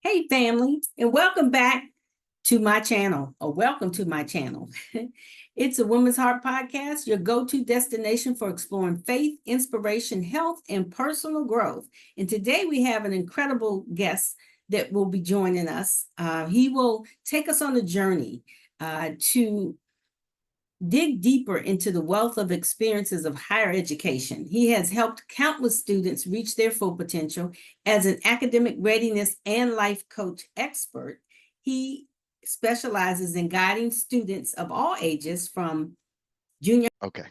Hey family, and welcome back to my channel, or welcome to my channel. It's a Women's Heart Podcast, your go-to destination for exploring faith, inspiration, health, and personal growth. And today we have an incredible guest that will be joining us. He will take us on a journey to dig deeper into the wealth of experiences of higher education. He has helped countless students reach their full potential as an academic readiness and life coach expert. He specializes in guiding students of all ages from junior. Okay.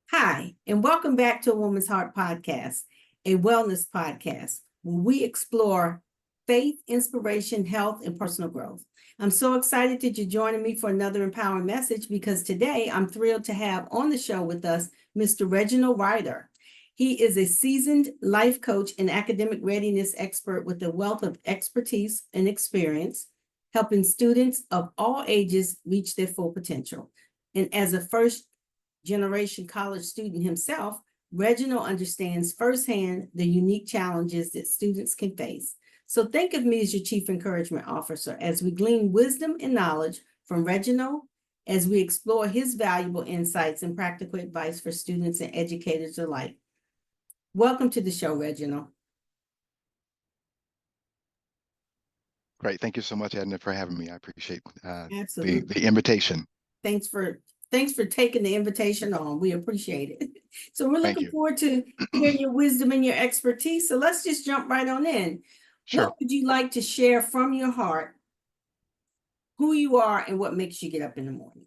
Hi, and welcome back to a Woman's Heart Podcast, a wellness podcast where we explore faith, inspiration, health, and personal growth. I'm so excited that you're joining me for another empowering message because today I'm thrilled to have on the show with us Mr. Reginald Ryder. He is a seasoned life coach and academic readiness expert with a wealth of expertise and experience, helping students of all ages reach their full potential. And as a first-generation college student himself, Reginald understands firsthand the unique challenges that students can face. So think of me as your chief encouragement officer as we glean wisdom and knowledge from Reginald as we explore his valuable insights and practical advice for students and educators alike. Welcome to the show, Reginald. Great. Thank you so much, Edna, for having me. I appreciate Absolutely. the invitation. Thanks for taking the invitation on. We appreciate it. So we're looking forward to hearing your wisdom and your expertise. So let's just jump right on in. Sure. What would you like to share from your heart, who you are and what makes you get up in the morning?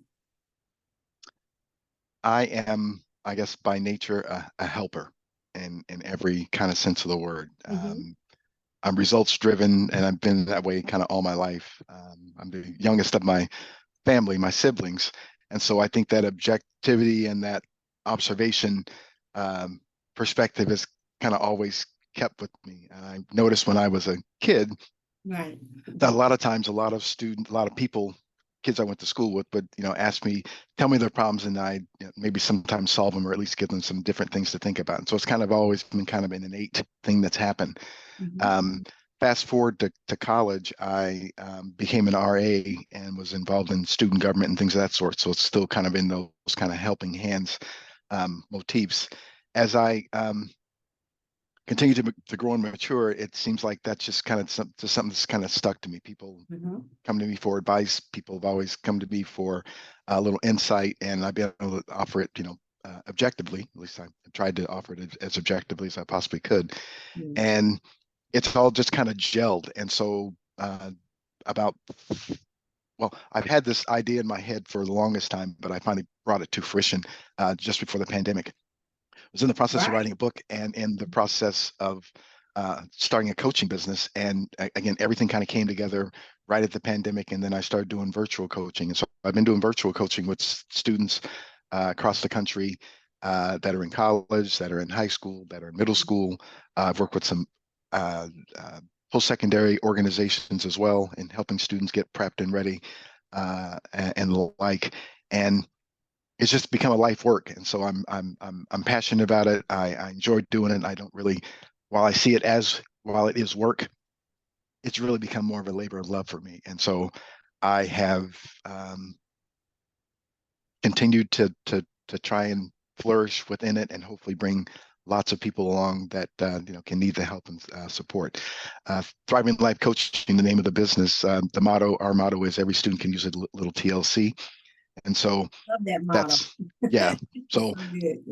I am, I guess, by nature, a helper in every kind of sense of the word. I'm results driven, and I've been that way kind of all my life. I'm the youngest of my family, my siblings. And so I think that objectivity and that observation perspective is kind of always kept with me. And I noticed when I was a kid, right, that a lot of times, a lot of people, kids I went to school with, would, ask me, tell me their problems, and I maybe sometimes solve them or at least give them some different things to think about. And so it's kind of always been kind of an innate thing that's happened. Fast forward to college, I became an RA and was involved in student government and things of that sort. So it's still kind of in those kind of helping hands motifs. As I continue to grow and mature, it seems like that's just kind of something that's kind of stuck to me. People come to me for advice. People have always come to me for a little insight, and I've been able to offer it, objectively. At least I tried to offer it as objectively as I possibly could. And it's all just kind of gelled. And so I've had this idea in my head for the longest time, but I finally brought it to fruition just before the pandemic. I was in the process of writing a book and in the process of starting a coaching business. And again, everything kind of came together right at the pandemic. And then I started doing virtual coaching. And so I've been doing virtual coaching with students across the country that are in college, that are in high school, that are in middle school. I've worked with some post-secondary organizations as well in helping students get prepped and ready and the like. And it's just become a life work. And so I'm passionate about it. I enjoy doing it. I don't really, while I see it while it is work, it's really become more of a labor of love for me. And so I have continued to try and flourish within it and hopefully bring lots of people along that can need the help and support. Thriving Life Coaching, the name of the business. Our motto is every student can use a little TLC. And so that's so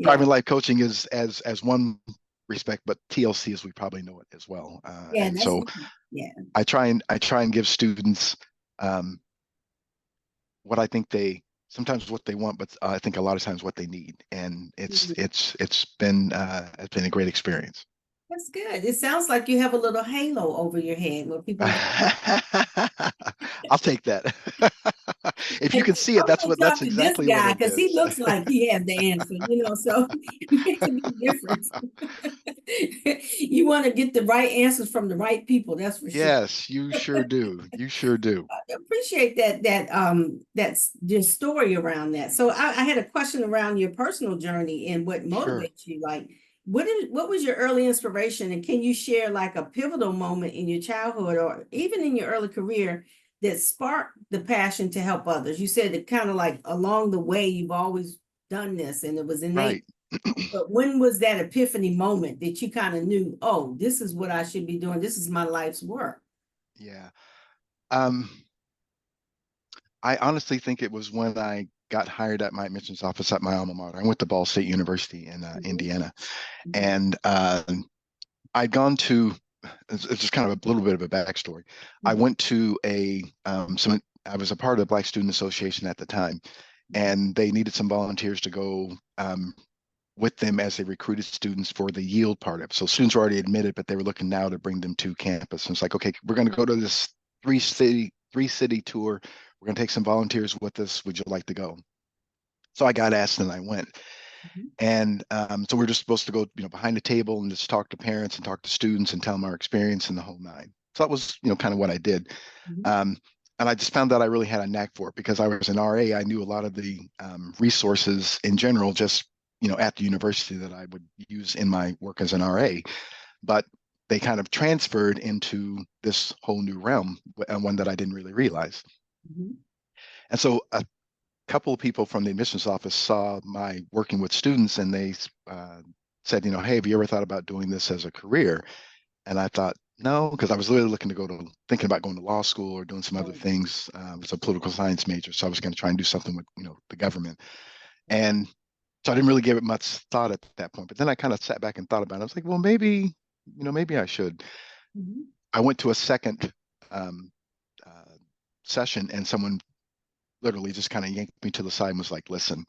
Thriving Life Coaching is as one respect, but TLC as we probably know it as well. And so I try and give students what I think sometimes what they want, but I think a lot of times what they need. And it's been a great experience. That's good. It sounds like you have a little halo over your head where people. I'll take that. If you can see it, that's exactly this guy, what it is. Because he looks like he has the answer, so it makes a big difference. You want to get the right answers from the right people. That's for sure. Yes, you sure do. You sure do. I appreciate that's your story around that. So I had a question around your personal journey and what motivates you. Like, what was your early inspiration? And can you share like a pivotal moment in your childhood or even in your early career that sparked the passion to help others? You said it kind of like along the way, you've always done this and it was innate. Right. But when was that epiphany moment that you kind of knew, oh, this is what I should be doing? This is my life's work. Yeah. Um, I honestly think it was when I got hired at my admissions office at my alma mater. I went to Ball State University in Indiana, and I'd gone to. It's just kind of a little bit of a backstory. I went to I was a part of the Black Student Association at the time, and they needed some volunteers to go with them as they recruited students for the yield part of it. So students were already admitted, but they were looking now to bring them to campus. And it's like, okay, we're going to go to this three city tour. We're going to take some volunteers with us. Would you like to go? So I got asked and I went. And so we're just supposed to go, behind the table and just talk to parents and talk to students and tell them our experience and the whole nine. So that was, kind of what I did. And I just found that I really had a knack for it because I was an RA. I knew a lot of the resources in general, just, at the university that I would use in my work as an RA. But they kind of transferred into this whole new realm, and one that I didn't really realize. And so a couple of people from the admissions office saw my working with students, and they said, hey, have you ever thought about doing this as a career? And I thought, no, because I was literally thinking about going to law school or doing some other things. I was a political science major, so I was going to try and do something with, the government. And so I didn't really give it much thought at that point. But then I kind of sat back and thought about it. I was like, well, maybe I should. I went to a second session, and someone literally just kind of yanked me to the side and was like, listen,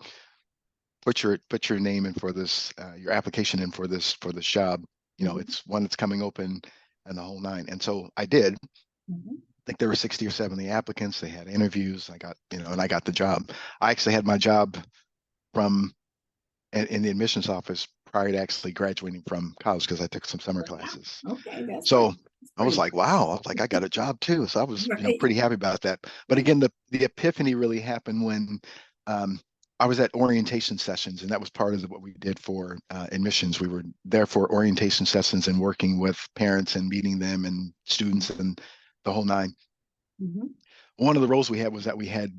put your name in for this, your application in for this job. It's one that's coming open and the whole nine. And so I did. I think there were 60 or 70 applicants. They had interviews. I got, and I got the job. I actually had my job in the admissions office prior to actually graduating from college because I took some summer classes. Okay, so I was like, wow, I was like, I got a job too. So I was pretty happy about that. But again, the epiphany really happened when I was at orientation sessions, and that was part of what we did for admissions. We were there for orientation sessions and working with parents and meeting them and students and the whole nine. One of the roles we had was that we had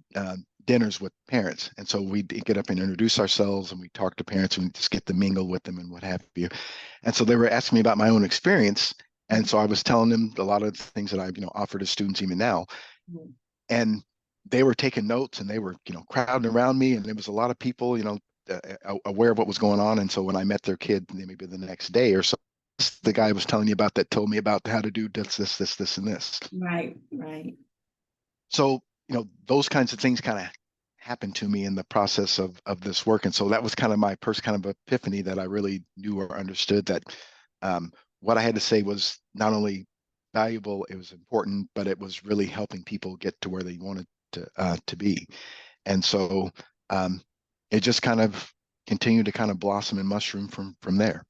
dinners with parents. And so we'd get up and introduce ourselves, and we talk to parents, and we just get to mingle with them and what have you. And so they were asking me about my own experience. And so I was telling them a lot of the things that I've, offer to students even now. And they were taking notes, and they were, crowding around me. And there was a lot of people, aware of what was going on. And so when I met their kid, maybe the next day or so, the guy I was telling you about that told me about how to do this, and this. Right. So, those kinds of things kind of happened to me in the process of this work. And so that was kind of my first kind of epiphany that I really knew or understood that what I had to say was not only valuable, it was important, but it was really helping people get to where they wanted to be. And so it just kind of continued to kind of blossom and mushroom from there.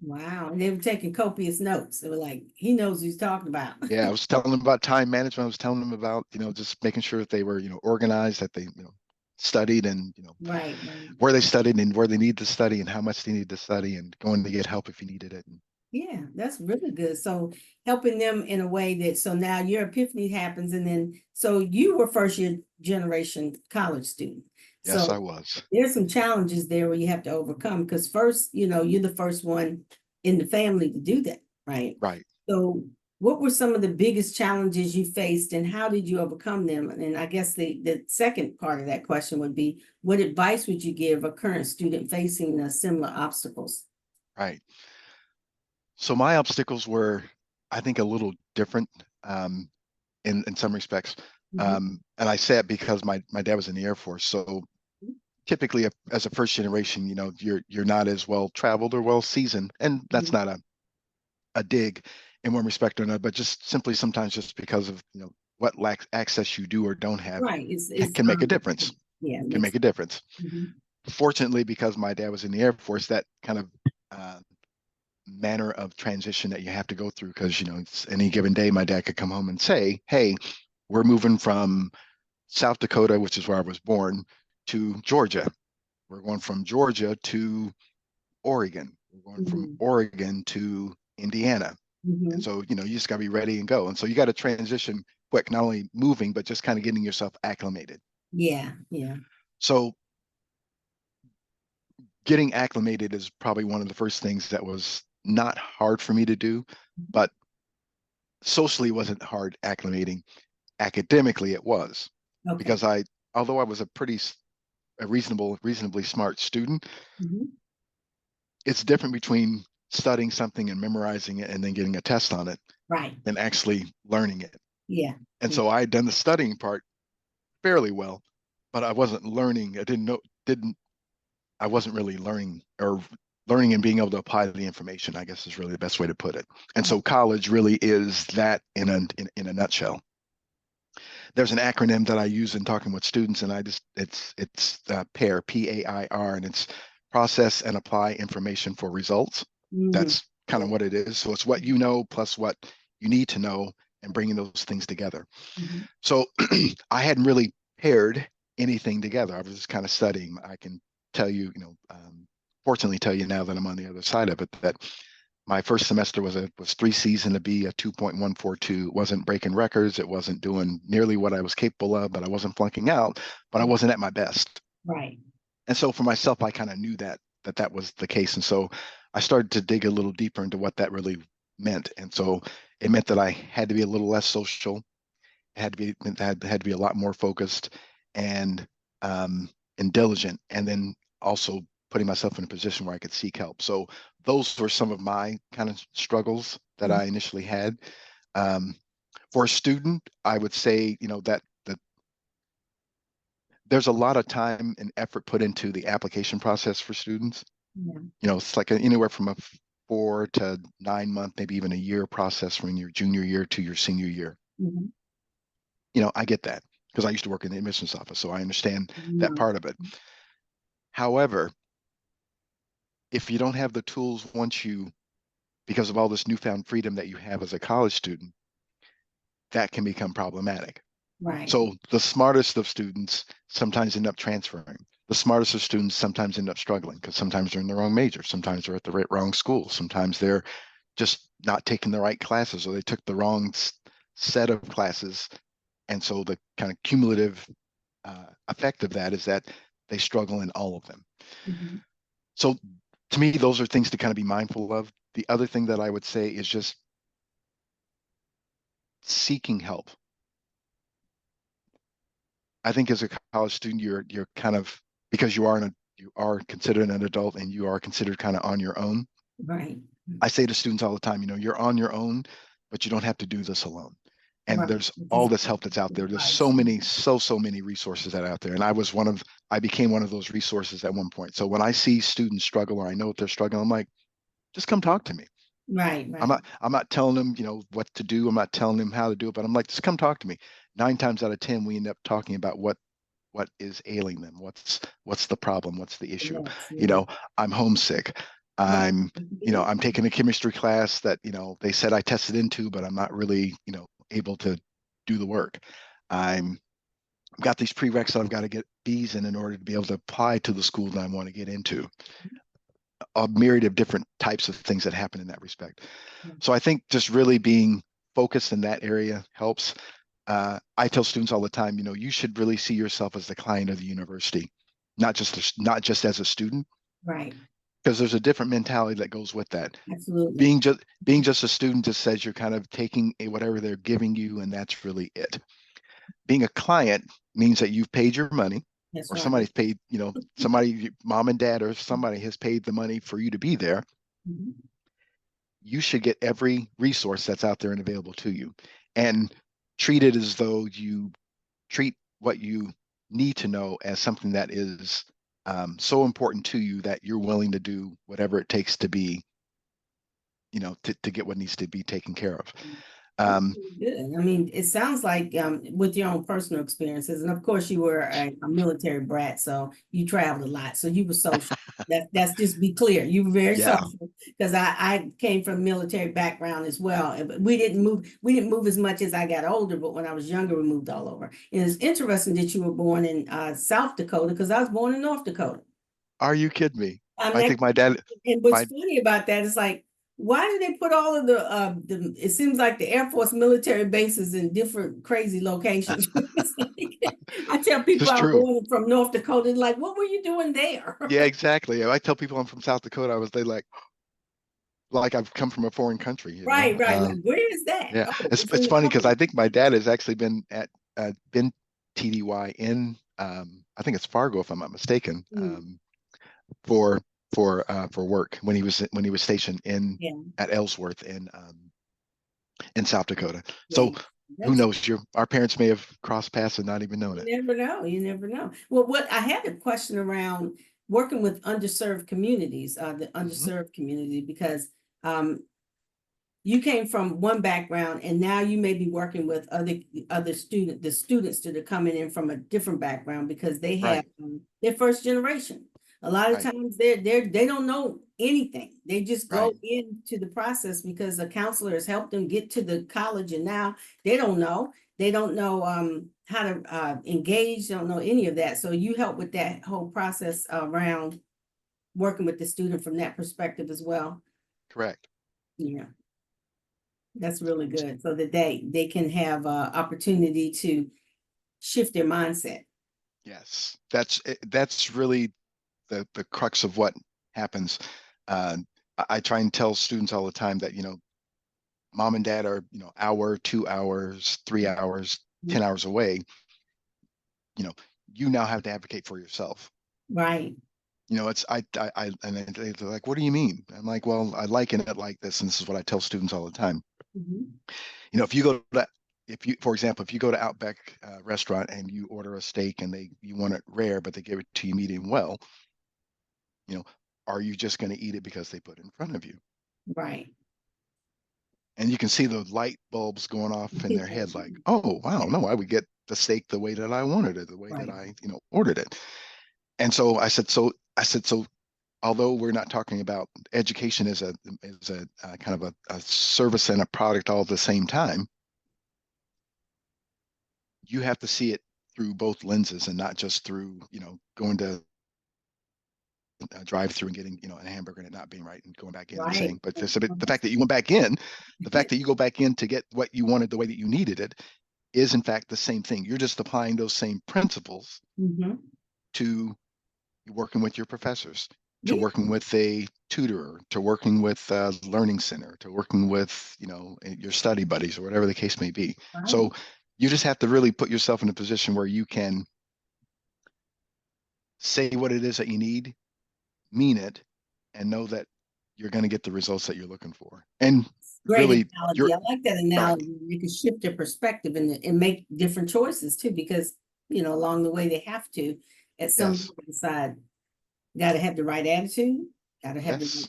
Wow. And they were taking copious notes. They were like, he knows what he's talking about. Yeah, I was telling them about time management. I was telling them about, just making sure that they were, organized, that they, studied, and, Right. where they studied and where they need to study and how much they need to study, and going to get help if you needed it. Yeah, that's really good. So helping them in a way that, so now your epiphany happens, and then, so you were first year generation college student. Yes, So I was. there's some challenges there where you have to overcome, because first, you're the first one in the family to do that, right? Right. So what were some of the biggest challenges you faced, and how did you overcome them? And I guess the second part of that question would be, what advice would you give a current student facing similar obstacles? Right. So my obstacles were, I think, a little different in some respects. And I say it because my dad was in the Air Force. So typically as a first generation, you're not as well traveled or well seasoned. And that's not a dig in one respect or another, but just simply sometimes just because of, what access you do or don't have, Right. can make a difference. Yeah. Can make a difference. Fortunately, because my dad was in the Air Force, that kind of manner of transition that you have to go through, because it's any given day my dad could come home and say, hey, we're moving from South Dakota, which is where I was born, to Georgia. We're going from Georgia to Oregon. We're going from Oregon to Indiana. And so, you just got to be ready and go. And so you got to transition quick, not only moving, but just kind of getting yourself acclimated. Yeah, yeah. So getting acclimated is probably one of the first things that was not hard for me to do, but socially wasn't hard acclimating. Academically, it was. Okay. Because although I was a reasonably smart student, it's different between studying something and memorizing it and then getting a test on it, right, than actually learning it. Yeah. And so I had done the studying part fairly well, but I wasn't learning. I wasn't really learning and being able to apply the information, I guess is really the best way to put it. And so college really is that in a nutshell. There's an acronym that I use in talking with students, and it's PAIR, PAIR, and it's process and apply information for results. That's kind of what it is. So it's what you know plus what you need to know and bringing those things together. So I hadn't really paired anything together. I was just kind of studying. I can tell you, fortunately tell you now that I'm on the other side of it, that my first semester was 3 C's and a B, a 2.142. It wasn't breaking records. It wasn't doing nearly what I was capable of, but I wasn't flunking out, but I wasn't at my best. Right. And so for myself, I kind of knew that was the case. And so I started to dig a little deeper into what that really meant. And so it meant that I had to be a little less social. It had to be a lot more focused and diligent, and then also putting myself in a position where I could seek help. So those were some of my kind of struggles that I initially had. For a student, I would say, that there's a lot of time and effort put into the application process for students. It's like anywhere from a 4 to 9 month, maybe even a year process from your junior year to your senior year. I get that because I used to work in the admissions office, so I understand that part of it. However, if you don't have the tools because of all this newfound freedom that you have as a college student, that can become problematic. Right. So the smartest of students sometimes end up transferring. The smartest of students sometimes end up struggling because sometimes they're in the wrong major. Sometimes they're at the wrong school. Sometimes they're just not taking the right classes, or they took the wrong set of classes. And so the kind of cumulative effect of that is that they struggle in all of them. So to me, those are things to kind of be mindful of. The other thing that I would say is just seeking help. I think as a college student, you're kind of, because you are considered an adult and you are considered kind of on your own. Right. I say to students all the time, you're on your own, but you don't have to do this alone. And there's all this help that's out there. There's so many resources that are out there. And I became one of those resources at one point. So when I see students struggle, or I know what they're struggling, I'm like, just come talk to me. Right. I'm not telling them, what to do. I'm not telling them how to do it, but I'm like, just come talk to me. 9 times out of 10, we end up talking about what is ailing them. What's the problem? What's the issue? I'm homesick. I'm taking a chemistry class that, they said I tested into, but I'm not really, able to do the work. I've got these prereqs that I've got to get B's in order to be able to apply to the school that I want to get into. A myriad of different types of things that happen in that respect. So I think just really being focused in that area helps. I tell students all the time, you should really see yourself as the client of the university, not just as a student. Right. Because there's a different mentality that goes with that. Absolutely. Being just a student just says you're kind of taking whatever they're giving you, and that's really it. Being a client means that you've paid your money, or somebody's paid, somebody, mom and dad, or somebody has paid the money for you to be there. You should get every resource that's out there and available to you, and treat it as though you treat what you need to know as something that is so important to you that you're willing to do whatever it takes to be, to get what needs to be taken care of. Good. I mean, it sounds like with your own personal experiences, and of course you were a military brat, so you traveled a lot, so you were social. That's just be clear. You were very social, because I came from a military background as well. But we didn't move as much as I got older, but when I was younger, we moved all over. And it's interesting that you were born in South Dakota, because I was born in North Dakota. Are you kidding me? I'm I not, think my dad, and what's my funny about that is like, why do they put all of the it seems like the Air Force military bases in different crazy locations. It's like, I tell people it's I'm true. going from North Dakota, like, what were you doing there? Yeah, exactly. I tell people I'm from South Dakota. They like I've come from a foreign country, you know. Right, right. Like, where is that? Yeah, Oh, it's in it's the funny because I company. think my dad has actually been TDY in I think it's Fargo if I'm not mistaken, Mm, for for work when he was stationed yeah, at Ellsworth in South Dakota. So yeah. who That's knows? Your Our parents may have crossed paths and not even known You it. never know. You never know. Well, what I had a question around working with underserved communities, the Hmm. underserved community, because um, you came from one background and now you may be working with the students that are coming in from a different background because they have Right, their first generation. A lot of right, times they don't know anything. They just right. go into the process because a counselor has helped them get to the college, and now they don't know. They don't know how to engage, don't know any of that. So you help with that whole process around working with the student from that perspective as well. Correct. Yeah. That's really good. So that they can have opportunity to shift their mindset. Yes, that's really the crux of what happens. Uh, I try and tell students all the time that, mom and dad are, hour, 2 hours, 3 hours, Mhm. 10 hours away. You know, you now have to advocate for yourself. Right. It's and they're like, what do you mean? I'm like, well, I liken it like this, and this is what I tell students all the time. Mhm. If you go to for example, if you go to Outback restaurant and you order a steak and you want it rare, but they give it to you medium well, you know, are you just going to eat it because they put it in front of you? Right. And you can see the light bulbs going off in their head, like, oh wow, no, I would get the steak the way that I wanted it, the way that Right. I, ordered it. And so I said, although we're not talking about education as a kind of a service and a product all at the same time, you have to see it through both lenses and not just through, going to drive through and getting, a hamburger and it not being right and going back in and Right. saying, but the fact that you went back in, the fact that you go back in to get what you wanted the way that you needed it is in fact the same thing. You're just applying those same principles Mm-hmm. to working with your professors, to Yeah. working with a tutor, to working with a learning center, to working with, your study buddies or whatever the case may be. Right. So you just have to really put yourself in a position where you can say what it is that you need, mean it, and know that you're going to get the results that you're looking for. And Great really, you're analogy. I like that right. analogy. You can shift their perspective and make different choices too, because along the way they have to at some Yes. point decide, got to have the right attitude, got to have the right Yes.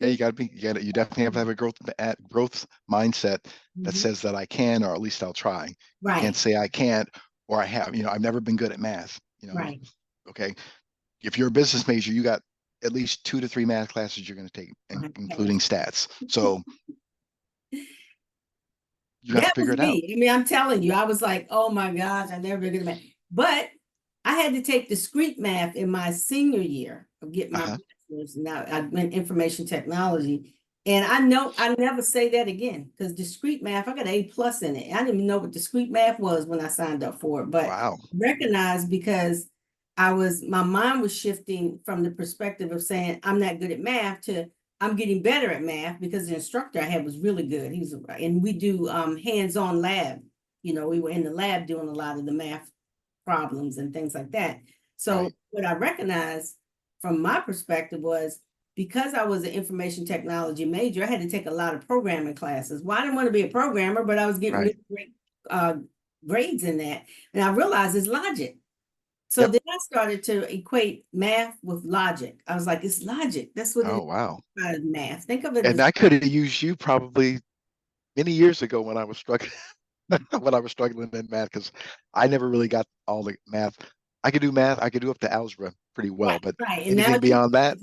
Yeah, perspective. you definitely have to have a growth mindset that Mhm. says that I can, or at least I'll try. You can't Right. say I can't, or I have, I've never been good at math, Right. okay. If you're a business major, you got at least 2 to 3 math classes you're going to take, Right. including stats. So you have to That figure was it out. me. I mean, I'm telling you, I was like, oh my gosh, I never been good at math. But I had to take discrete math in my senior year of getting my Uh-huh. bachelor's. Now I went information technology. And I know I never say that again because discrete math, I got an A+ in it. I didn't even know what discrete math was when I signed up for it, but Wow. recognized because my mind was shifting from the perspective of saying I'm not good at math to I'm getting better at math because the instructor I had was really good. And we do hands-on lab. We were in the lab doing a lot of the math problems and things like that. So Right. what I recognized from my perspective was because I was an information technology major, I had to take a lot of programming classes. Well, I didn't want to be a programmer, but I was getting Right. really great grades in that. And I realized it's logic. So Yep. then I started to equate math with logic. I was like, it's logic. That's what it Oh, wow. is, math. Think of it And as I could have used you probably many years ago when I was struggling when I was struggling in math, because I never really got all the math. I could do math. I could do up to algebra pretty well, right, but right. And now anything beyond that,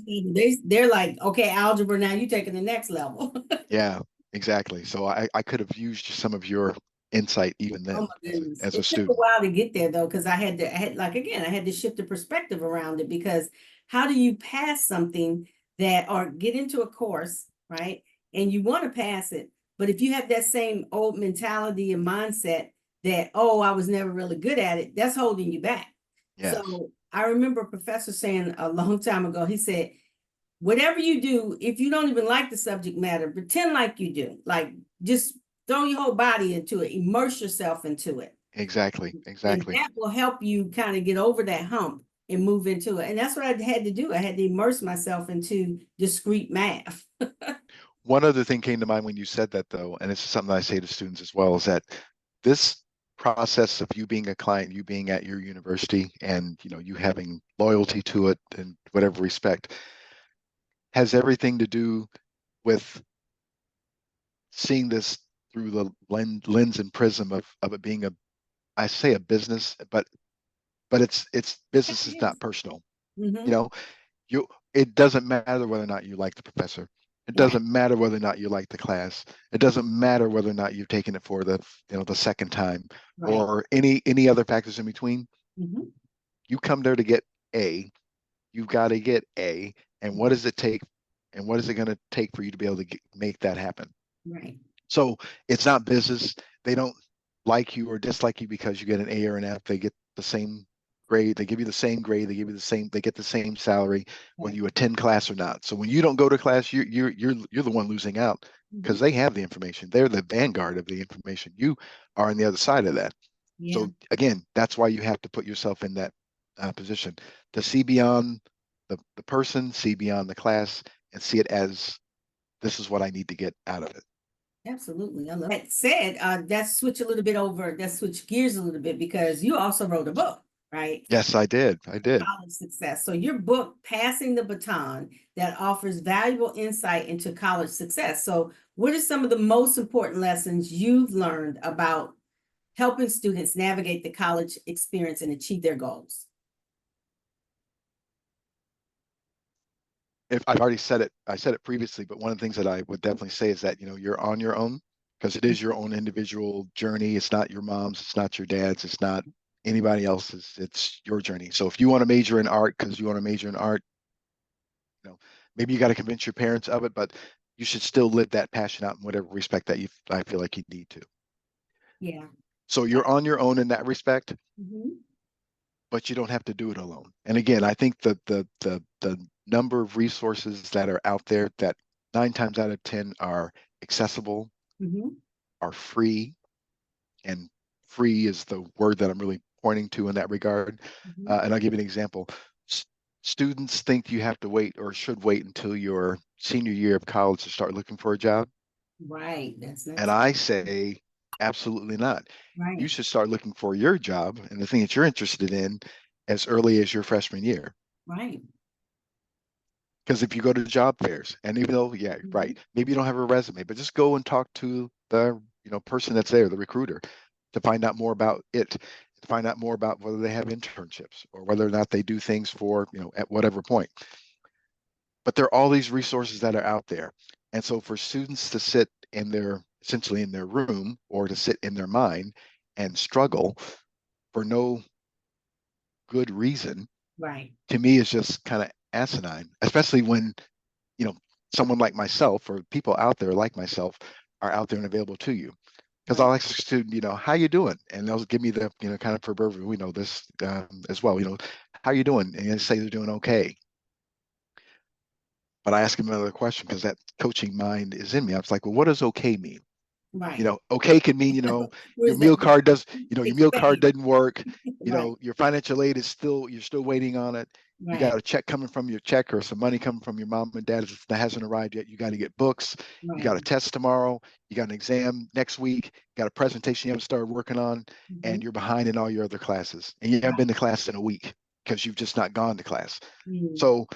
they're like, okay, algebra, now you're taking the next level. yeah, exactly. So I could have used some of your insight even Oh then my goodness. as a It took a student. while to get there though, because I had like again, I had to shift the perspective around it because how do you pass something that, or get into a course, right? And you want to pass it, but if you have that same old mentality and mindset that, oh, I was never really good at it, that's holding you back. Yes. So I remember a professor saying a long time ago, he said, whatever you do, if you don't even like the subject matter, pretend like you do. Like, just throw your whole body into it, immerse yourself into it. Exactly. And Exactly. that will help you kind of get over that hump and move into it. And that's what I had to do. I had to immerse myself into discrete math. One other thing came to mind when you said that, though, and this is something I say to students as well, is that this process of you being a client, you being at your university, and you having loyalty to it in whatever respect, has everything to do with seeing this through the lens and prism of it being I say a business, but it's business is not personal. Mm-hmm. You know, you it doesn't matter whether or not you like the professor. It Right. doesn't matter whether or not you like the class. It doesn't matter whether or not you've taken it for the second time Right. or any other factors in between. Mm-hmm. You come there to get A. You've got to get A. And what does it take? And what is it going to take for you to be able to make that happen? Right. So it's not business. They don't like you or dislike you because you get an A or an F. They get the same grade. They give you the same grade. They give you the same. They get the same salary whether Right. you attend class or not. So when you don't go to class, you're the one losing out because Mm-hmm. they have the information. They're the vanguard of the information. You are on the other side of that. Yeah. So again, that's why you have to put yourself in that position to see beyond the person, see beyond the class, and see it as this is what I need to get out of it. Absolutely. I love that said. Let's switch a little bit over. Let's switch gears a little bit because you also wrote a book, right? Yes, I did. I did. College success. So your book, Passing the Baton, that offers valuable insight into college success. So what are some of the most important lessons you've learned about helping students navigate the college experience and achieve their goals? If I've already said it, I said it previously, but one of the things that I would definitely say is that, you're on your own because it is your own individual journey. It's not your mom's, it's not your dad's, it's not anybody else's. It's your journey. So if you want to major in art because you want to major in art, maybe you got to convince your parents of it, but you should still live that passion out in whatever respect that I feel like you need to. Yeah. So you're on your own in that respect, Mm-hmm. but you don't have to do it alone. And again, I think that the number of resources that are out there that 9 times out of 10 are accessible, Mm-hmm. are free, and free is the word that I'm really pointing to in that regard. Mm-hmm. And I'll give you an example. Students think you have to wait or should wait until your senior year of college to start looking for a job. Right. That's And next. I say, absolutely not. You Right. should start looking for your job and the thing that you're interested in as early as your freshman year. Right. Because if you go to job fairs, and even though, yeah, Mm-hmm. right, maybe you don't have a resume, but just go and talk to the person that's there, the recruiter, to find out more about it, to find out more about whether they have internships or whether or not they do things for, at whatever point. But there are all these resources that are out there. And so for students to sit in essentially in their room or to sit in their mind and struggle for no good reason, Right. to me is just kind of asinine, especially when, you know, someone like myself or people out there like myself are out there and available to you. Because Right. I'll ask a student, how you doing? And they'll give me the, kind of proverbial, we know this as well, how you doing? And they say they're doing okay. But I ask them another question because that coaching mind is in me. I was like, well, what does okay mean? Right. Okay can mean, your Where's meal that? card does, your meal card Expand. doesn't work. Right. Your financial aid is you're still waiting on it. You Right. got a check coming from your check or some money coming from your mom and dad that hasn't arrived yet. You got to get books. You Right. got a test tomorrow. You got an exam next week. You got a presentation you haven't started working on, Mm-hmm. and you're behind in all your other classes. And you haven't been to class in a week because you've just not gone to class. Mm. So,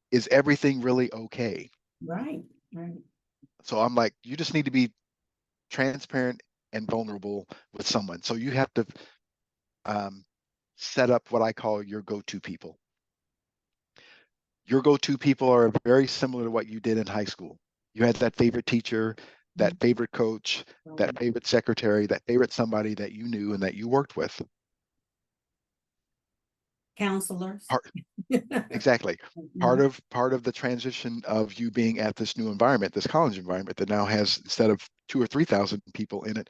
is everything really okay? Right. Right. So I'm like, you just need to be transparent and vulnerable with someone. So you have to um, set up what I call your go-to people. Your go-to people are very similar to what you did in high school. You had that favorite teacher, that favorite coach, that favorite secretary, that favorite somebody that you knew and that you worked with. Counselors. Part, exactly. Part of the transition of you being at this new environment, this college environment that now has, instead of 2,000 or 3,000 people in it,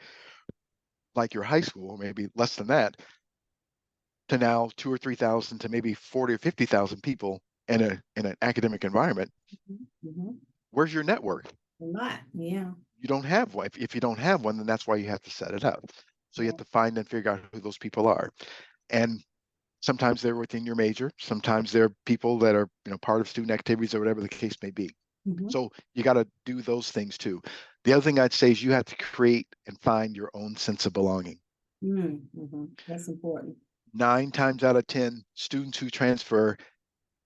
like your high school, or maybe less than that, to now 2,000 or 3,000 to maybe 40,000 or 50,000 people in an academic environment. Where's your network? Not, yeah. You don't have one. If you don't have one, then that's why you have to set it up. So you have to find and figure out who those people are. And sometimes they're within your major. Sometimes they're people that are, part of student activities or whatever the case may be. So you got to do those things too. The other thing I'd say is you have to create and find your own sense of belonging. That's important. 9 times out of 10, students who transfer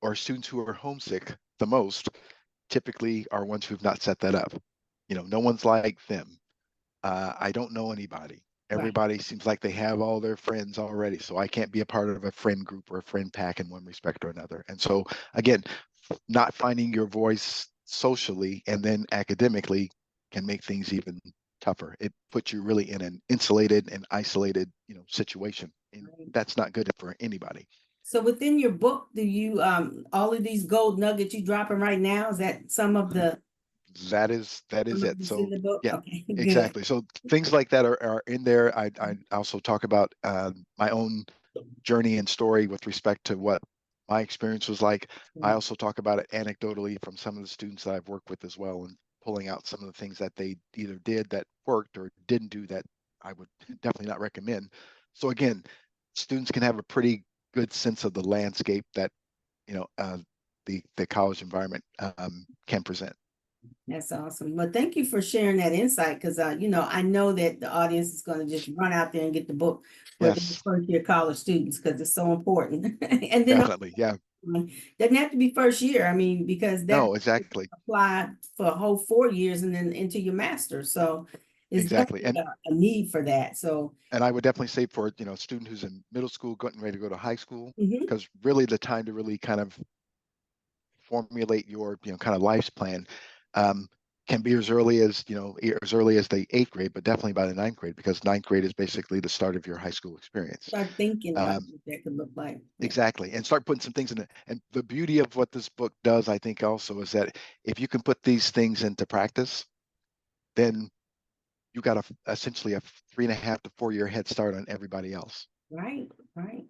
or students who are homesick the most typically are ones who've not set that up. No one's like them. I don't know anybody. Everybody seems like they have all their friends already. So I can't be a part of a friend group or a friend pack in one respect or another. And so again, not finding your voice socially and then academically can make things even tougher. It puts you really in an insulated and isolated, situation. And that's not good for anybody. So within your book, do you all of these gold nuggets you dropping right now? Is that some of the that is it. So in the book? yeah, Okay, good. exactly. So things like that are in there. I also talk about my own journey and story with respect to what my experience was like. I also talk about it anecdotally from some of the students that I've worked with as well, and pulling out some of the things that they either did that worked or didn't do that I would definitely not recommend. So again, students can have a pretty good sense of the landscape that the college environment can present. That's awesome. Well, thank you for sharing that insight because I know that the audience is going to just run out there and get the book for the Yes, first year college students because it's so important. And then definitely. Yeah. doesn't have to be first year. I mean, because that No, exactly. apply for a whole 4 years and then into your master's. So it's Exactly. definitely a need for that. So And I would definitely say for, a student who's in middle school, getting ready to go to high school, mhm, because really the time to really kind of formulate your, kind of life's plan can be as early as, as early as the 8th grade, but definitely by the 9th grade, because 9th grade is basically the start of your high school experience. start thinking about Um, what that could look like. Yeah. Exactly. And start putting some things in it. And the beauty of what this book does, I think also, is that if you can put these things into practice, then you got essentially a 3.5 to 4 year head start on everybody else. Right.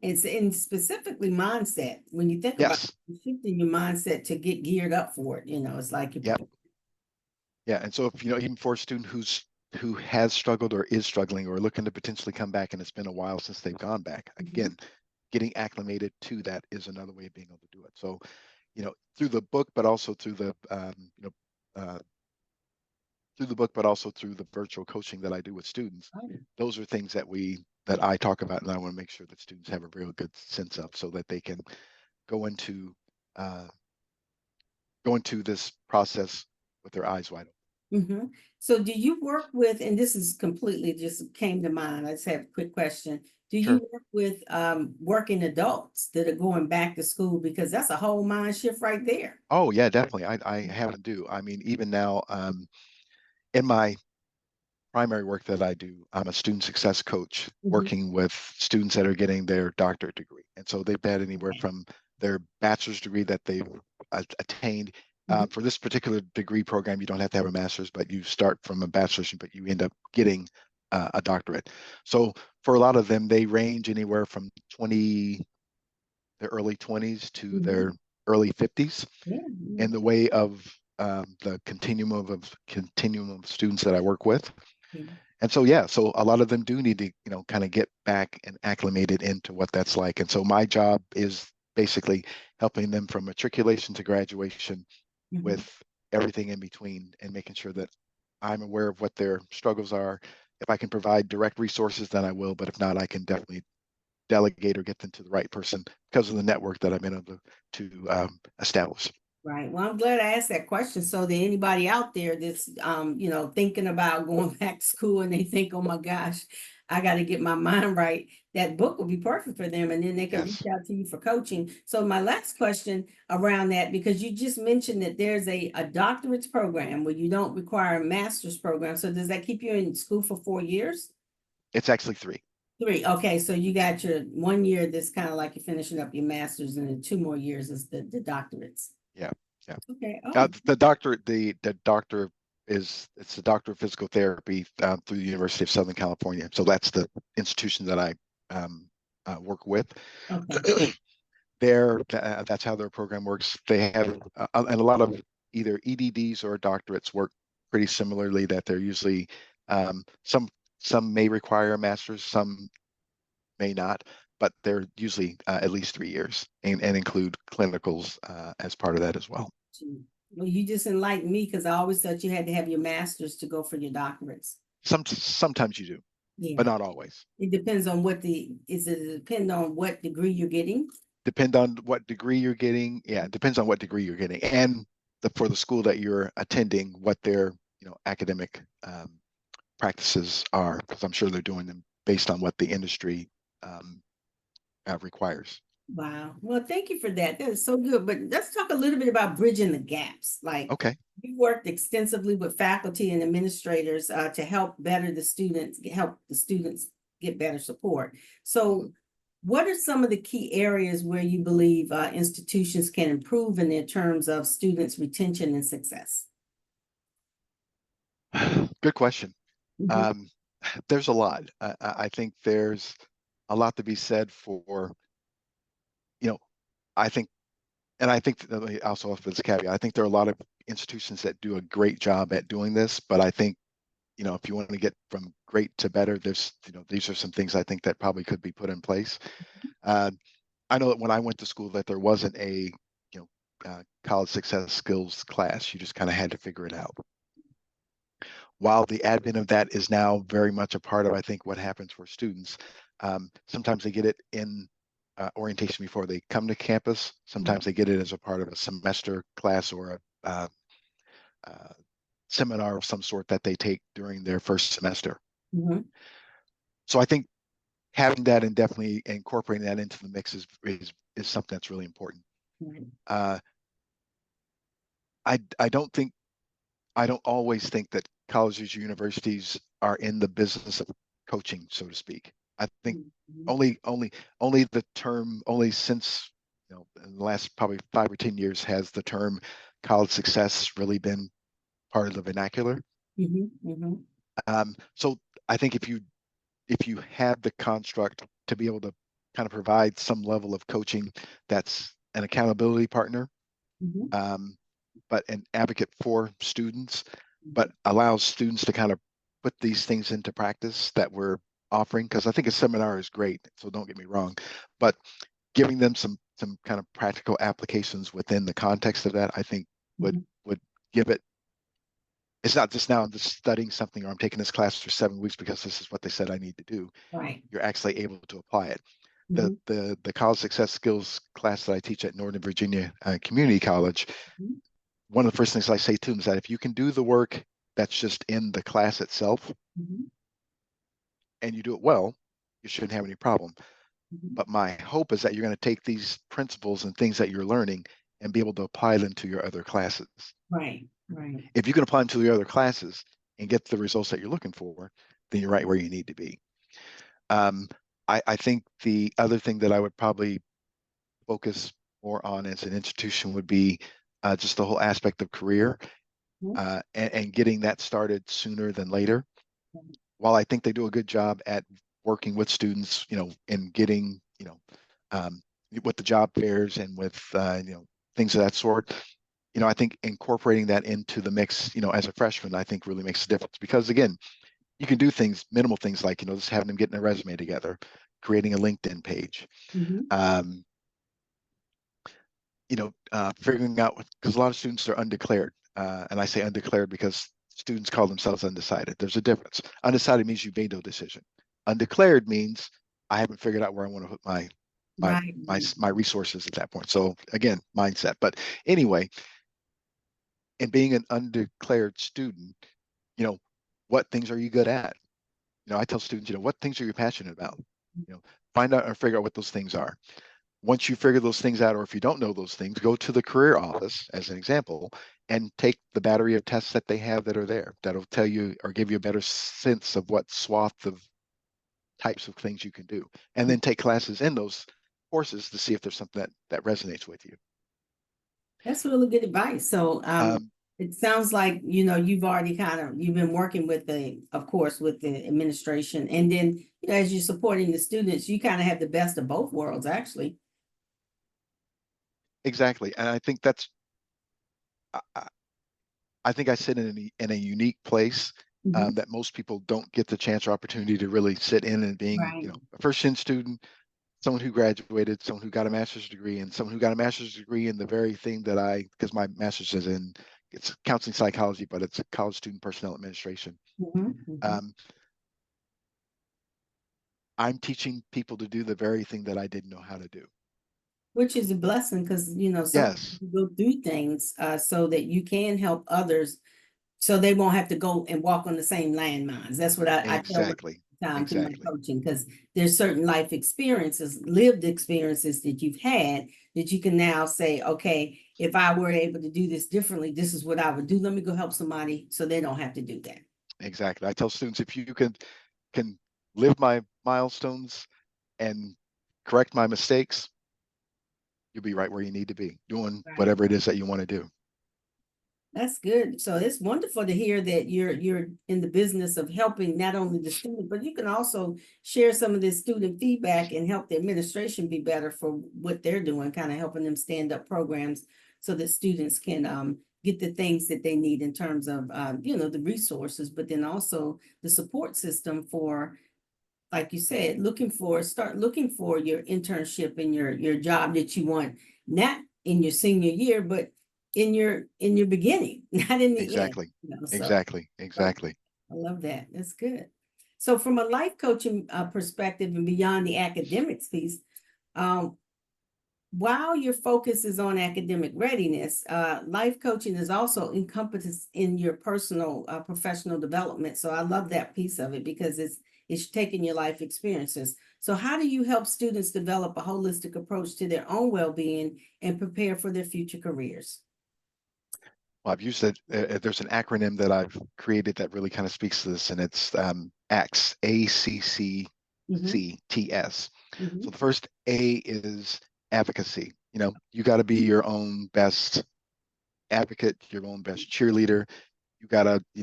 It's in specifically mindset. When you think about Yes. shifting your mindset to get geared up for it, it's like you. Yep. Yeah. And so if, even for a student who has struggled or is struggling or looking to potentially come back and it's been a while since they've gone back, again, getting acclimated to that is another way of being able to do it. So, through the book, but also through the through the virtual coaching that I do with students, those are things that I talk about, and I want to make sure that students have a real good sense of, so that they can go into this process with their eyes wide open. So do you work with, and this is completely just came to mind, I just have a quick question. Do you Sure. work with working adults that are going back to school? Because that's a whole mind shift right there. Oh yeah, definitely. I have to do. I mean, even now, in my primary work that I do, I'm a student success coach working with students that are getting their doctorate degree. And so they've had anywhere from their bachelor's degree that they've attained. For this particular degree program, you don't have to have a master's, but you start from a bachelor's, but you end up getting a doctorate. So for a lot of them, they range anywhere from their early 20s to their early 50s in the way of the continuum of students that I work with. And so, yeah, so a lot of them do need to, kind of get back and acclimated into what that's like. And so my job is basically helping them from matriculation to graduation with everything in between, and making sure that I'm aware of what their struggles are. If I can provide direct resources, then I will. But if not, I can definitely delegate or get them to the right person because of the network that I've been able to establish. Right. Well, I'm glad I asked that question so that anybody out there that's thinking about going back to school and they think, oh my gosh, I got to get my mind right, that book will be perfect for them. And then they can reach out to you for coaching. So my last question around that, because you just mentioned that there's a doctorate's program where you don't require a master's program. So does that keep you in school for 4 years? It's actually 3. 3. Okay, so you got your 1 year that's kind of like you're finishing up your master's, and then 2 more years is the doctorates. Yeah, yeah. Okay. Oh, The doctorate, the doctor it's the doctor of physical therapy through the University of Southern California. So that's the institution that I work with. okay. That's how their program works. They have and a lot of either EDDs or doctorates work pretty similarly. That they're usually some may require a master's, some may not, but they're usually at least 3 years and include clinicals as part of that as well. Well, you just enlightened me because I always thought you had to have your master's to go for your doctorates. Sometimes you do, but Yeah. not always. It depends on it depend on what degree you're getting? Depend on what degree you're getting. Yeah, it depends on what degree you're getting, and for the school that you're attending, what their academic practices are, because I'm sure they're doing them based on what the industry requires. Wow. Well, thank you for that. That is so good. But let's talk a little bit about bridging the gaps. Like, Okay. you worked extensively with faculty and administrators to help the students get better support. So what are some of the key areas where you believe institutions can improve in their terms of students' retention and success? Good question. Mhm. There's a lot. I think there's a lot to be said for, I think, and I think also for this caveat, I think there are a lot of institutions that do a great job at doing this, but I think, if you want to get from great to better, these are some things I think that probably could be put in place. I know that when I went to school that there wasn't a, college success skills class. You just kind of had to figure it out. While the advent of that is now very much a part of, I think, what happens for students. Sometimes they get it in orientation before they come to campus. Sometimes they get it as a part of a semester class or a seminar of some sort that they take during their first semester. Mhm. So I think having that and definitely incorporating that into the mix is something that's really important. Right. I don't always think that colleges or universities are in the business of coaching, so to speak. I think Mhm. only the term only since in the last probably 5 or 10 years has the term college success really been part of the vernacular. Mhm. Mhm. So I think if you have the construct to be able to kind of provide some level of coaching that's an accountability partner, Mhm. um, but an advocate for students, but allows students to kind of put these things into practice that we're offering. Because I think a seminar is great, so don't get me wrong, but giving them some kind of practical applications within the context of that, I think would Mhm. would give it. It's not just now I'm just studying something or I'm taking this class for 7 weeks because this is what they said I need to do. Right. You're actually able to apply it. The Mhm. the the college success skills class that I teach at Northern Virginia Community College, Mhm. one of the first things I say to them is that if you can do the work that's just in the class itself Mhm. and you do it well, you shouldn't have any problem. Mhm. But my hope is that you're going to take these principles and things that you're learning and be able to apply them to your other classes. Right. Right. If you can apply them to your other classes and get the results that you're looking for, then you're right where you need to be. Um, I think the other thing that I would probably focus more on as an institution would be just the whole aspect of career Mhm. and getting that started sooner than later. While I think they do a good job at working with students, in getting, um, with the job fairs and with, things of that sort, I think incorporating that into the mix, as a freshman, I think really makes a difference because again, you can do things, minimal things like, just having them getting a resume together, creating a LinkedIn page, Mhm. um, figuring out, because a lot of students are undeclared. And I say undeclared because students call themselves undecided. There's a difference. Undecided means you made no decision. Undeclared means I haven't figured out where I want to put my Right. my resources at that point. So again, mindset. But anyway, in being an undeclared student, you know, what things are you good at? I tell students, what things are you passionate about? You know, find out or figure out what those things are. Once you figure those things out, or if you don't know those things, go to the career office as an example and take the battery of tests that they have that are there that'll tell you or give you a better sense of what swath of types of things you can do, and then take classes in those courses to see if there's something that resonates with you. That's really good advice. So it sounds like, you've already you've been working with of course, with the administration. And then, as you're supporting the students, you kind of have the best of both worlds, actually. Exactly. And I think that's, I think I sit in a unique place that most people don't get the chance or opportunity to really sit in, and being, Right. a first-gen student, someone who graduated, someone who got a master's degree, and someone who got a master's degree in the very thing that because my master's is in, it's counseling psychology, but it's college student personnel administration. I'm teaching people to do the very thing that I didn't know how to do. Which is a blessing, because, Yes, you go through things so that you can help others, so they won't have to go and walk on the same landmines. That's what I tell them exactly, time through my exactly, coaching, because there's certain life experiences, lived experiences that you've had, that you can now say, okay, if I were able to do this differently, this is what I would do. Let me go help somebody so they don't have to do that. exactly. I tell students, if you can live my milestones and correct my mistakes, you'll be right where you need to be, doing Right. whatever it is that you want to do. That's good. So it's wonderful to hear that you're in the business of helping not only the student, but you can also share some of this student feedback and help the administration be better for what they're doing, kind of helping them stand up programs so that students can get the things that they need in terms of the resources, but then also the support system for, like you said, start looking for your internship and your job that you want, not in your senior year, but in your beginning, not in the end. Exactly, So exactly, exactly. I love that. That's good. So from a life coaching perspective and beyond the academics piece, um, while your focus is on academic readiness, life coaching is also encompassed in your personal professional development. So I love that piece of it, because it's taking your life experiences. So how do you help students develop a holistic approach to their own well-being and prepare for their future careers? Well, I've used it. There's an acronym that I've created that really kind of speaks to this, and it's ACCS, ACCCTS. So the first A is advocacy. You got to be your own best advocate, your own best cheerleader. You got to, be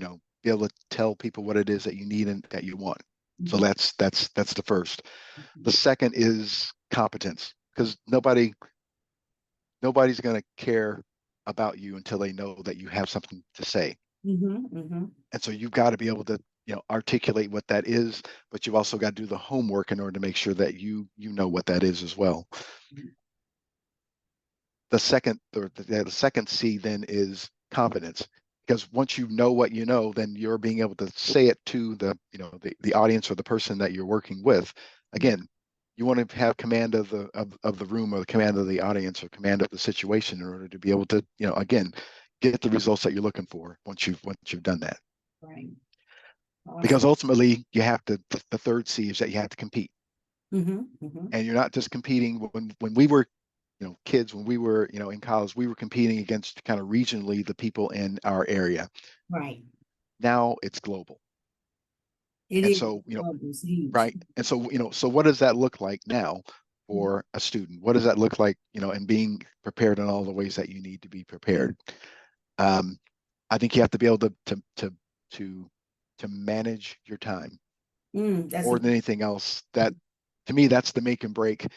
able to tell people what it is that you need and that you want. So that's the first. The second is competence, because nobody's going to care about you until they know that you have something to say. And so you've got to be able to, articulate what that is, but you've also got to do the homework in order to make sure that you know what that is as well. The second C then is confidence, because once you know what you know, then you're being able to say it to the audience or the person that you're working with. Again, you want to have command of the room, or the command of the audience, or command of the situation, in order to be able to, again, get the results that you're looking for once you've done that. Right. Awesome. Because ultimately you have to, the third C is that you have to compete. And you're not just competing. When we were kids, when we were in college, we were competing against kind of regionally the people in our area. Right. Now it's global. It And is. so It's huge. right. And so so what does that look like now for a student? What does that look like, and being prepared in all the ways that you need to be prepared? I think you have to be able to manage your time more than anything else. That, to me, that's the make and break.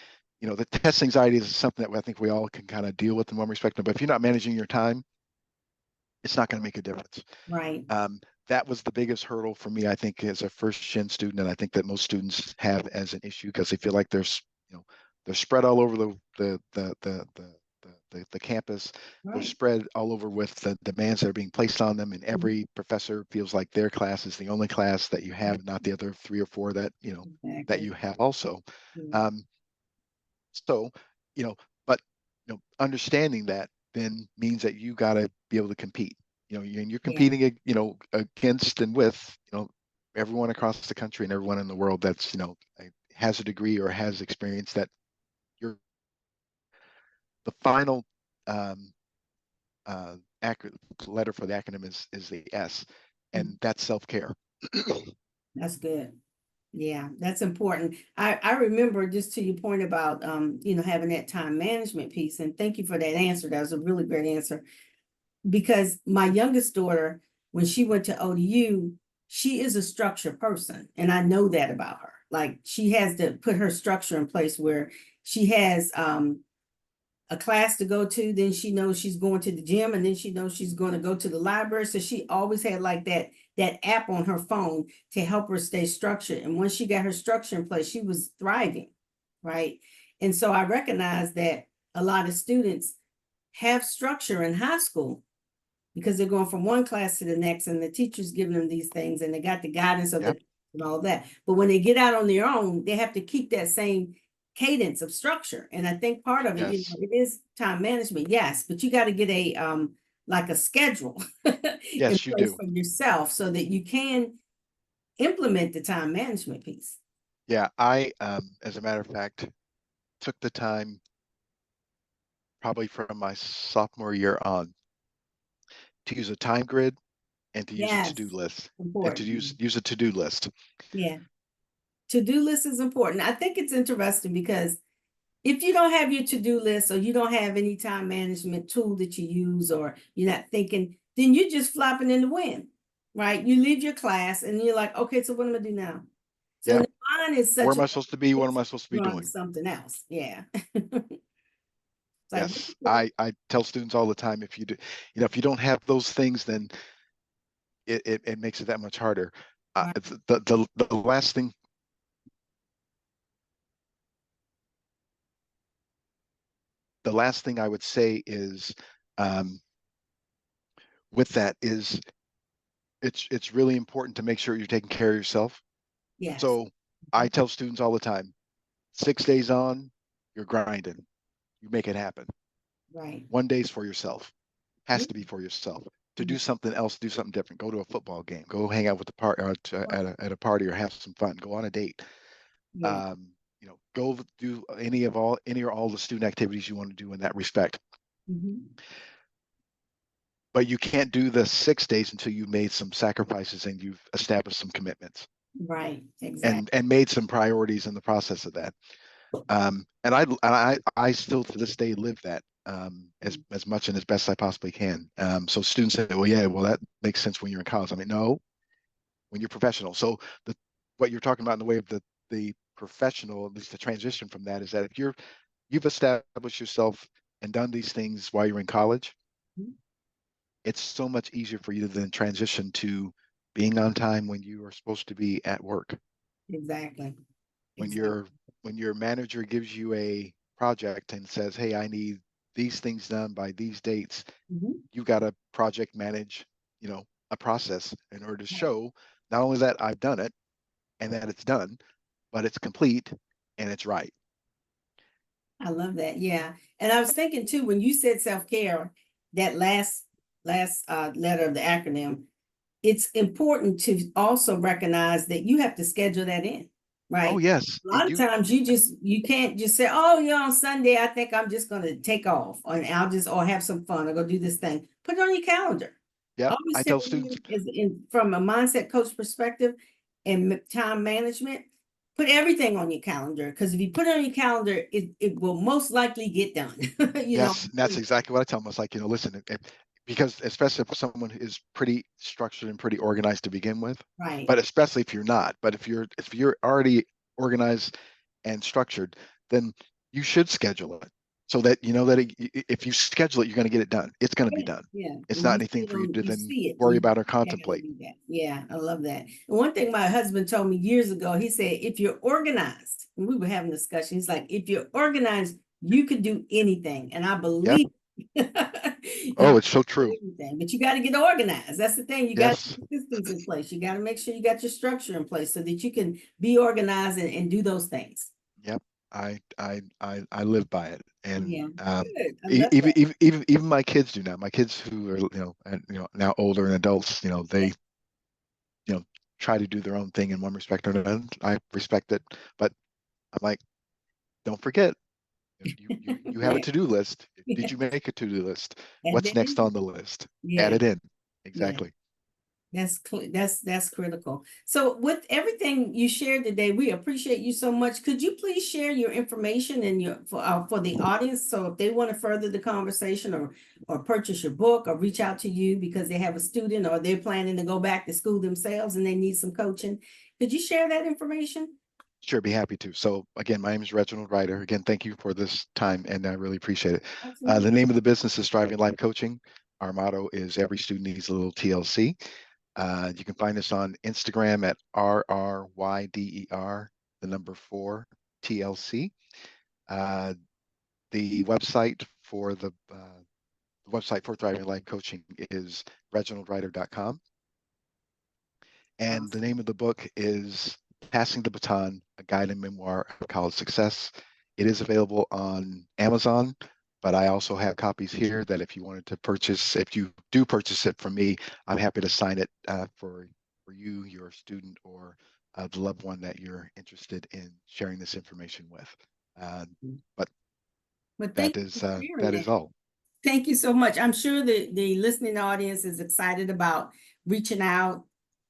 The test anxiety is something that I think we all can kind of deal with in one respect, but if you're not managing your time, it's not going to make a difference. Right. That was the biggest hurdle for me, I think, as a first gen student, and I think that most students have as an issue, because they feel like they're spread all over the campus. Right. They're spread all over with the demands that are being placed on them, and every professor feels like their class is the only class that you have, not the other 3 or 4 that that you have also. So, but understanding that then means that you got to be able to compete. You're competing, against and with, everyone across the country and everyone in the world that's, has a degree or has experience. That you're the final letter for the acronym is the S, and that's self-care. That's good. Yeah, that's important. I remember, just to your point about having that time management piece, and thank you for that answer. That was a really great answer. Because my youngest daughter, when she went to ODU, she is a structured person, and I know that about her. Like, she has to put her structure in place where she has a class to go to, then she knows she's going to the gym, and then she knows she's going to go to the library. So she always had like that app on her phone to help her stay structured. And once she got her structure in place, she was thriving, right? And so I recognize that a lot of students have structure in high school because they're going from one class to the next, and the teacher's giving them these things, and they got the guidance of Yep. and all that. But when they get out on their own, they have to keep that same cadence of structure. And I think part of it, Yes. it is time management, yes, but you got to get a like a schedule in Yes, you place do. for yourself so that you can implement the time management piece. Yeah, I as a matter of fact, took the time probably from my sophomore year on to use a time grid and to use a Yes, to-do list and to important. use a to-do list. Yeah. To-do list is important. I think it's interesting because if you don't have your to-do list, or you don't have any time management tool that you use, or you're not thinking, then you're just flopping in the wind, right? You leave your class and you're like, okay, so what am I gonna do now? So Yeah. the mind is Where such am a I supposed to be? What am I supposed to be on doing? something else. Yeah. It's like, Yes. I tell students all the time, if you do, if you don't have those things, then it makes it that much harder. right. The last thing I would say is um, with that is it's really important to make sure you're taking care of yourself. Yes. So I tell students all the time, 6 days on, you're grinding. You make it happen. Right. 1 day's for yourself. Has Yeah. to be for yourself. To do something else, do something different. Go to a football game. Go hang out with the part at a party, or have some fun. Go on a date. Yeah. Go do any or all the student activities you want to do in that respect. Mhm. But you can't do the 6 days until you've made some sacrifices and you've established some commitments Right. and Exactly. made some priorities in the process of that. And I still to this day live that as much and as best I possibly can. So students say, well, yeah, well, that makes sense when you're in college. I mean, no, when you're professional. So what you're talking about in the way of the professional, at least the transition from that, is that if you've established yourself and done these things while you're in college, Mhm. it's so much easier for you to then transition to being on time when you are supposed to be at work. Exactly. When Exactly. your manager gives you a project and says, hey, I need these things done by these dates, Mhm. you got to project manage, a process in order to show not only that I've done it and that it's done, but it's complete and it's right. I love that. Yeah. And I was thinking too, when you said self-care, that last letter of the acronym, it's important to also recognize that you have to schedule that in, Oh, right? yes. A lot of times you can't just say, oh, on Sunday, I think I'm just gonna take off, or or have some fun, or go do this thing. Put it on your calendar. I Yep. always I tell tell students, you, from a mindset coach perspective and time management, put everything on your calendar, because if you put it on your calendar, it will most likely get done. yes, and that's exactly what I tell them. It's like, listen, because especially if someone is pretty structured and pretty organized to begin with, Right. but especially if you're not, but if you're already organized and structured, then you should schedule it so that you know that if you schedule it, you're going to get it done. It's going to be Yeah, done. yeah. It's When not you see anything it for you to you then see it, worry you about or I gotta contemplate. do that. Yeah, I love that. And one thing my husband told me years ago, he said, if you're organized, and we were having a discussion, he's like, if you're organized, you can do anything. And I Yep. believe you Oh, can it's so do true. anything, but you got to get organized. That's the thing. You got Yes. systems in place. You got to make sure you got your structure in place so that you can be organized and do those things. Yep. I live by it, and Yeah, good. I love even that. even my kids do now. My kids who are now older and adults, Yeah. they you know try to do their own thing in one respect or another. I respect it, but I'm like, don't forget, you have a Yeah. to-do list. Yeah. Did you make a to-do list? And What's next then, on the list? Add yeah, it in. yeah. Exactly. That's critical. So with everything you shared today, we appreciate you so much. Could you please share your information and for the audience? So if they want to further the conversation or purchase your book or reach out to you because they have a student or they're planning to go back to school themselves and they need some coaching, could you share that information? Sure, be happy to. So again, my name is Reginald Ryder. Again, thank you for this time, and I really appreciate it. Absolutely. The name of the business is Thriving Life Coaching. Our motto is every student needs a little TLC. You can find us on Instagram at RRYDER, the number 4 TLC. The website for Thriving Life Coaching is reginaldryder.com. And the name of the book is Passing the Baton, A Guide and Memoir of College Success. It is available on Amazon, but I also have copies here that if you wanted to purchase, if you do purchase it from me, I'm happy to sign it for you, your student, or the loved one that you're interested in sharing this information with. But that is all. Thank you so much. I'm sure the listening audience is excited about reaching out,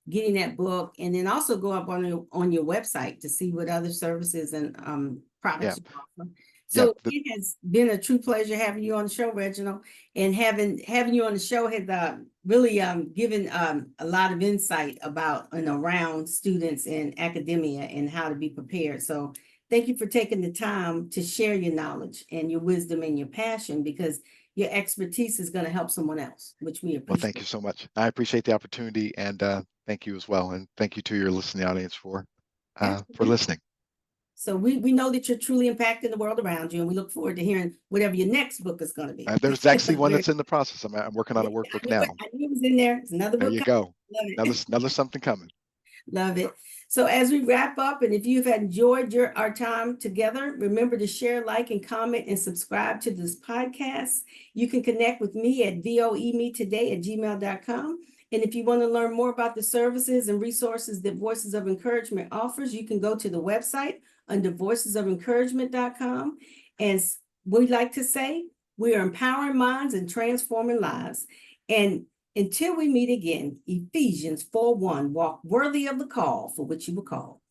getting that book, and then also go up on your website to see what other services and products you offer. So it has been a true pleasure having you on the show, Reginald, and having you on the show has really given a lot of insight about and around students in academia and how to be prepared. So thank you for taking the time to share your knowledge and your wisdom and your passion, because your expertise is going to help someone else, which we appreciate. Well, thank you so much. I appreciate the opportunity, and thank you as well. And thank you to your listening audience for listening. So we know that you're truly impacting the world around you, and we look forward to hearing whatever your next book is going to be. There's actually one that's in the process. I'm working on a workbook now. I knew it was in there. It's another book. There you go. Another something coming. Love it. So as we wrap up, and if you've enjoyed our time together, remember to share, like, and comment, and subscribe to this podcast. You can connect with me at voemetoday@gmail.com. And if you want to learn more about the services and resources that Voices of Encouragement offers, you can go to the website under voicesoфencouragement.com. As we like to say, we are empowering minds and transforming lives. And until we meet again, Ephesians 4:1, walk worthy of the call for which you were called.